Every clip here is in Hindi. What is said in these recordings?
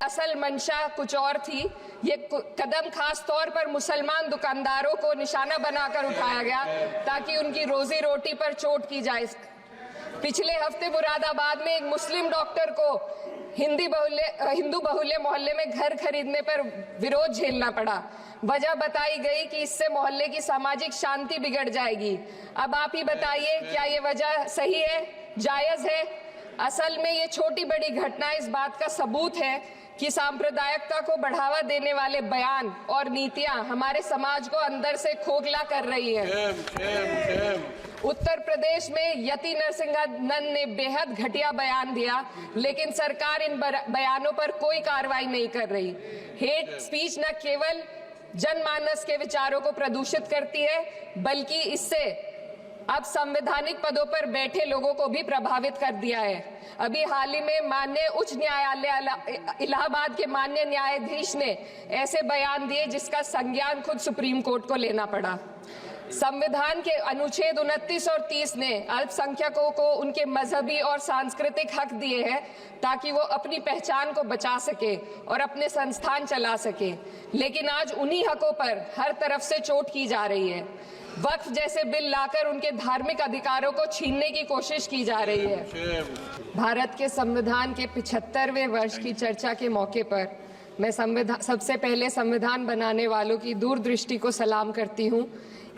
असल मंशा कुछ और थी। ये कदम खास तौर पर मुसलमान दुकानदारों को निशाना बनाकर उठाया गया ताकि उनकी रोजी रोटी पर चोट की जाए। पिछले हफ्ते मुरादाबाद में एक मुस्लिम डॉक्टर को हिंदू बहुल्य मोहल्ले में घर खरीदने पर विरोध झेलना पड़ा। वजह बताई गई कि इससे मोहल्ले की सामाजिक शांति बिगड़ जाएगी। अब आप ही बताइए, क्या ये वजह सही है, जायज है? असल में ये छोटी बड़ी घटना इस बात का सबूत है कि सांप्रदायिकता को बढ़ावा देने वाले बयान और नीतियां हमारे समाज को अंदर से खोखला कर रही है। उत्तर प्रदेश में यति नरसिंहानंद ने बेहद घटिया बयान दिया, लेकिन सरकार इन बयानों पर कोई कार्रवाई नहीं कर रही। हेट स्पीच न केवल जनमानस के विचारों को प्रदूषित करती है, बल्कि इससे अब संवैधानिक पदों पर बैठे लोगों को भी प्रभावित कर दिया है। अभी हाल ही में माननीय उच्च न्यायालय इलाहाबाद के माननीय न्यायाधीश ने ऐसे बयान दिए जिसका संज्ञान खुद सुप्रीम कोर्ट को लेना पड़ा। संविधान के अनुच्छेद 29 और 30 ने अल्पसंख्यकों को उनके मजहबी और सांस्कृतिक हक दिए हैं ताकि वो अपनी पहचान को बचा सके और अपने संस्थान चला सके, लेकिन आज उन्हीं हकों पर हर तरफ से चोट की जा रही है। वक्फ जैसे बिल लाकर उनके धार्मिक अधिकारों को छीनने की कोशिश की जा रही है। भारत के संविधान के 75वें वर्ष की चर्चा के मौके पर मैं सबसे पहले संविधान बनाने वालों की दूरदृष्टि को सलाम करती हूँ।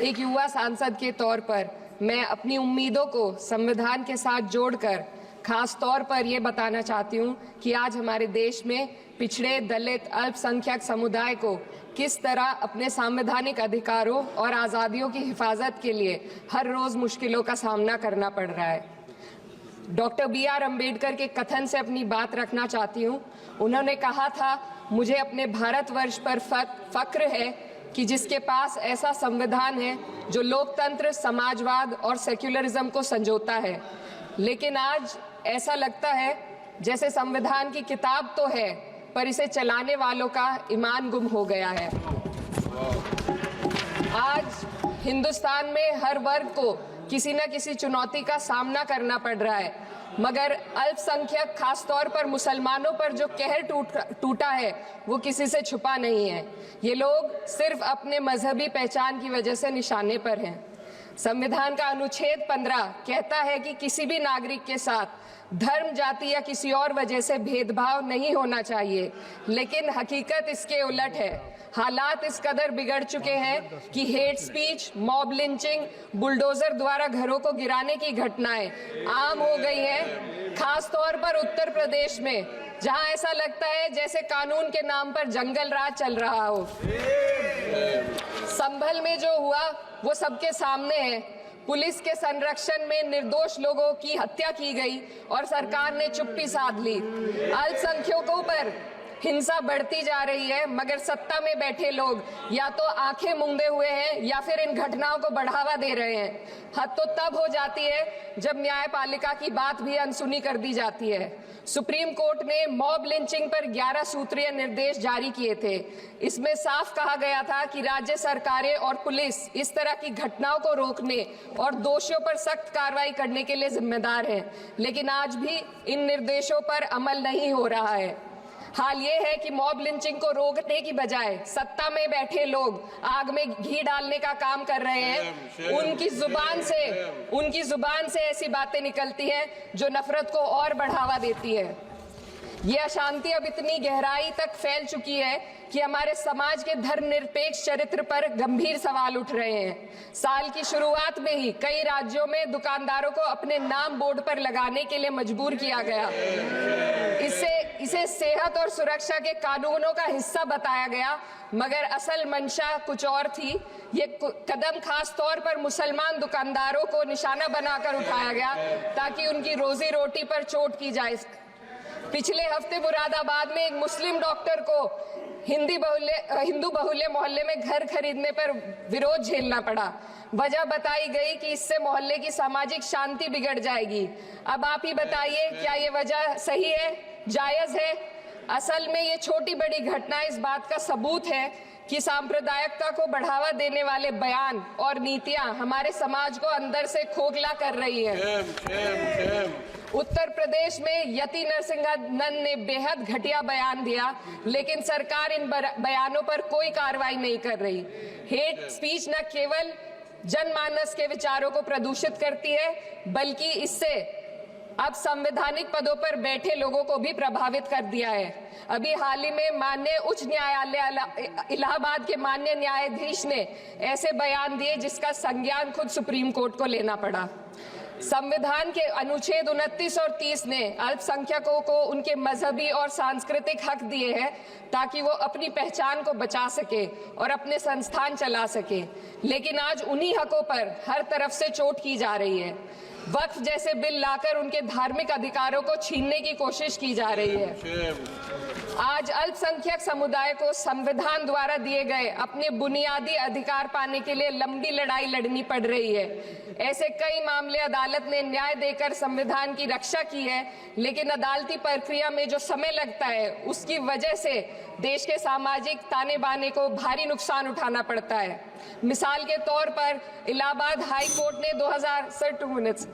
एक युवा सांसद के तौर पर मैं अपनी उम्मीदों को संविधान के साथ जोड़कर खास तौर पर ये बताना चाहती हूँ कि आज हमारे देश में पिछड़े, दलित, अल्पसंख्यक समुदाय को किस तरह अपने संवैधानिक अधिकारों और आज़ादियों की हिफाजत के लिए हर रोज मुश्किलों का सामना करना पड़ रहा है। Doctor B.R. अम्बेडकर के कथन से अपनी बात रखना चाहती हूँ। उन्होंने कहा था, मुझे अपने भारतवर्ष पर फक्र है कि जिसके पास ऐसा संविधान है जो लोकतंत्र, समाजवाद और सेक्युलरिज्म को संजोता है। लेकिन आज ऐसा लगता है जैसे संविधान की किताब तो है, पर इसे चलाने वालों का ईमान गुम हो गया है। आज हिंदुस्तान में हर वर्ग को किसी न किसी चुनौती का सामना करना पड़ रहा है, मगर अल्पसंख्यक, खासतौर पर मुसलमानों पर जो कहर टूटा है वो किसी से छुपा नहीं है। ये लोग सिर्फ अपने मजहबी पहचान की वजह से निशाने पर हैं। संविधान का अनुच्छेद 15 कहता है कि किसी भी नागरिक के साथ धर्म, जाति या किसी और वजह से भेदभाव नहीं होना चाहिए, लेकिन हकीकत इसके उलट है। हालात इस कदर बिगड़ चुके हैं कि hate speech, mob lynching, bulldozer द्वारा घरों को गिराने की घटनाएं आम हो गई हैं, खास तौर पर उत्तर प्रदेश में, जहां ऐसा लगता है जैसे कानून के नाम पर जंगल राज चल रहा हो। संभल में जो हुआ वो सबके सामने है। पुलिस के संरक्षण में निर्दोष लोगों की हत्या की गई और सरकार ने चुप्पी साध ली। अल्पसंख्यकों पर हिंसा बढ़ती जा रही है, मगर सत्ता में बैठे लोग या तो आंखें मूंदे हुए हैं या फिर इन घटनाओं को बढ़ावा दे रहे हैं। हद तो तब हो जाती है जब न्यायपालिका की बात भी अनसुनी कर दी जाती है। सुप्रीम कोर्ट ने मॉब लिंचिंग पर 11 सूत्रीय निर्देश जारी किए थे। इसमें साफ कहा गया था कि राज्य सरकारें और पुलिस इस तरह की घटनाओं को रोकने और दोषियों पर सख्त कार्रवाई करने के लिए जिम्मेदार है, लेकिन आज भी इन निर्देशों पर अमल नहीं हो रहा है। हाल ये है कि मॉब लिंचिंग को रोकने की बजाय सत्ता में बैठे लोग आग में घी डालने का काम कर रहे हैं। उनकी जुबान से ऐसी बातें निकलती हैं जो नफरत को और बढ़ावा देती है। ये अशांति अब इतनी गहराई तक फैल चुकी है कि हमारे समाज के धर्मनिरपेक्ष चरित्र पर गंभीर सवाल उठ रहे हैं। साल की शुरुआत में ही कई राज्यों में दुकानदारों को अपने नाम बोर्ड पर लगाने के लिए मजबूर किया गया। इसे सेहत और सुरक्षा के कानूनों का हिस्सा बताया गया, मगर असल मंशा कुछ और थी। ये कदम खास तौर पर मुसलमान दुकानदारों को निशाना बनाकर उठाया गया ताकि उनकी रोजी रोटी पर चोट की जाए। पिछले हफ्ते मुरादाबाद में एक मुस्लिम डॉक्टर को हिंदू बहुल्य मोहल्ले में घर खरीदने पर विरोध झेलना पड़ा। वजह बताई गई कि इससे मोहल्ले की सामाजिक शांति बिगड़ जाएगी। अब आप ही बताइए, क्या ये वजह सही है, जायज है? असल में ये छोटी बड़ी घटना इस बात का सबूत है कि सांप्रदायिकता को बढ़ावा देने वाले बयान और नीतियां हमारे समाज को अंदर से खोखला कर रही है। उत्तर प्रदेश में यति नरसिंहन ने बेहद घटिया बयान दिया, लेकिन सरकार इन बयानों पर कोई कार्रवाई नहीं कर रही। हेट स्पीच न केवल जनमानस के विचारों को प्रदूषित करती है, बल्कि इससे अब संवैधानिक पदों पर बैठे लोगों को भी प्रभावित कर दिया है। अभी हाल ही में माननीय उच्च न्यायालय इलाहाबाद के माननीय न्यायाधीश ने ऐसे बयान दिए जिसका संज्ञान खुद सुप्रीम कोर्ट को लेना पड़ा। संविधान के अनुच्छेद 29 और 30 ने अल्पसंख्यकों को उनके मजहबी और सांस्कृतिक हक दिए हैं ताकि वो अपनी पहचान को बचा सके और अपने संस्थान चला सके, लेकिन आज उन्हीं हकों पर हर तरफ से चोट की जा रही है। वक्फ जैसे बिल लाकर उनके धार्मिक अधिकारों को छीनने की कोशिश की जा रही है। आज अल्पसंख्यक समुदाय को संविधान द्वारा दिए गए अपने बुनियादी अधिकार पाने के लिए लंबी लड़ाई लड़नी पड़ रही है। ऐसे कई मामले अदालत ने न्याय देकर संविधान की रक्षा की है, लेकिन अदालती प्रक्रिया में जो समय लगता है उसकी वजह से देश के सामाजिक ताने बाने को भारी नुकसान उठाना पड़ता है। मिसाल के तौर पर इलाहाबाद हाई कोर्ट ने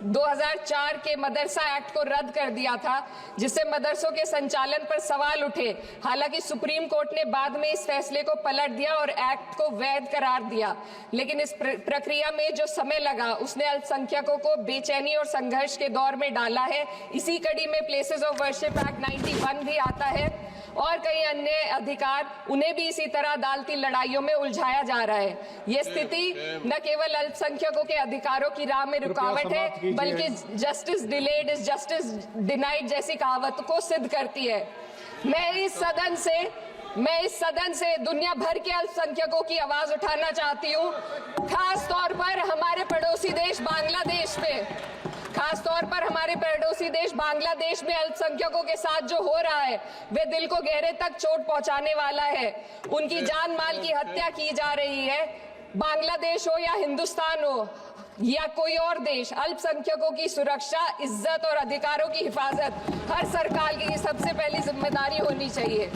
2004 के मदरसा एक्ट को रद्द कर दिया था, जिससे मदरसों के संचालन पर सवाल उठे। हालांकि सुप्रीम कोर्ट ने बाद में इस फैसले को पलट दिया और एक्ट को वैध करार दिया, लेकिन इस प्रक्रिया में जो समय लगा उसने अल्पसंख्यकों को बेचैनी और संघर्ष के दौर में डाला है। इसी कड़ी में प्लेसेस ऑफ वर्शिप एक्ट 91 भी आता है और कई अन्य अधिकार, उन्हें भी इसी तरह अदालती लड़ाइयों में उलझाया जा रहा है। ये स्थिति न केवल अल्पसंख्यकों के अधिकारों की राह में रुकावट है, बल्कि justice delayed is justice denied जैसी कहावत को सिद्ध करती है। मैं इस सदन से दुनिया भर के अल्पसंख्यकों की आवाज उठाना चाहती हूँ, खास तौर पर हमारे पड़ोसी देश बांग्लादेश में अल्पसंख्यकों के साथ जो हो रहा है वे दिल को गहरे तक चोट पहुंचाने वाला है। उनकी जान माल की हत्या की जा रही है। बांग्लादेश हो या हिंदुस्तान हो या कोई और देश, अल्पसंख्यकों की सुरक्षा, इज्जत और अधिकारों की हिफाजत हर सरकार की सबसे पहली जिम्मेदारी होनी चाहिए।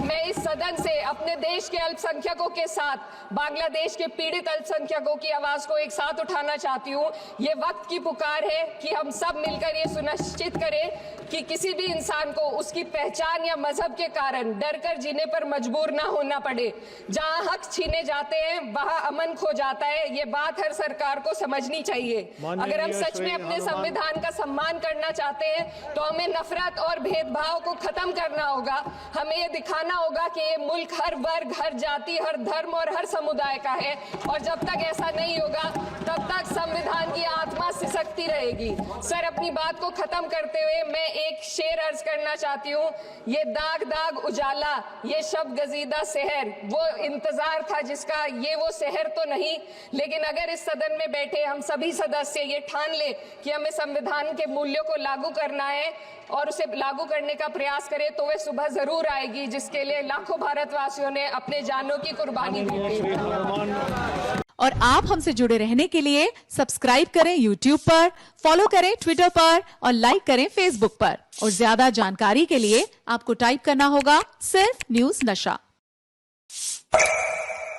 मैं इस सदन से अपने देश के अल्पसंख्यकों के साथ बांग्लादेश के पीड़ित अल्पसंख्यकों की आवाज को एक साथ उठाना चाहती हूँ। ये वक्त की पुकार है कि हम सब मिलकर ये सुनिश्चित करें कि किसी भी इंसान को उसकी पहचान या मजहब के कारण डर कर जीने पर मजबूर ना होना पड़े। जहाँ हक छीने जाते हैं वहाँ अमन खो जाता है। ये बात हर सरकार को समझनी चाहिए। अगर हम सच में अपने संविधान का सम्मान करना चाहते हैं तो हमें नफरत और भेदभाव को खत्म करना होगा। हमें ये दिखाना होगा कि ये मुल्क हर वर्ग, हर जाति, हर धर्म और हर समुदाय का है, और जब तक ऐसा नहीं होगा तब तक संविधान की आत्मा सिसकती रहेगी। सर, अपनी बात को खत्म करते हुए मैं एक शेर अर्ज करना चाहती हूँ। ये दाग दाग उजाला, ये शब गजीदा शहर, वो इंतजार था जिसका, ये वो शहर तो नहीं। लेकिन अगर इस सदन में बैठे हम सभी सदस्य ये ठान ले कि हमें संविधान के मूल्यों को लागू करना है और उसे लागू करने का प्रयास करें, तो वह सुबह जरूर आएगी जिसके लिए लाखों भारतवासियों ने अपने जानों की कुर्बानी दी थी। और आप हमसे जुड़े रहने के लिए सब्सक्राइब करें YouTube पर, फॉलो करें Twitter पर और लाइक करें Facebook पर। और ज्यादा जानकारी के लिए आपको टाइप करना होगा सिर्फ न्यूज़ नशा।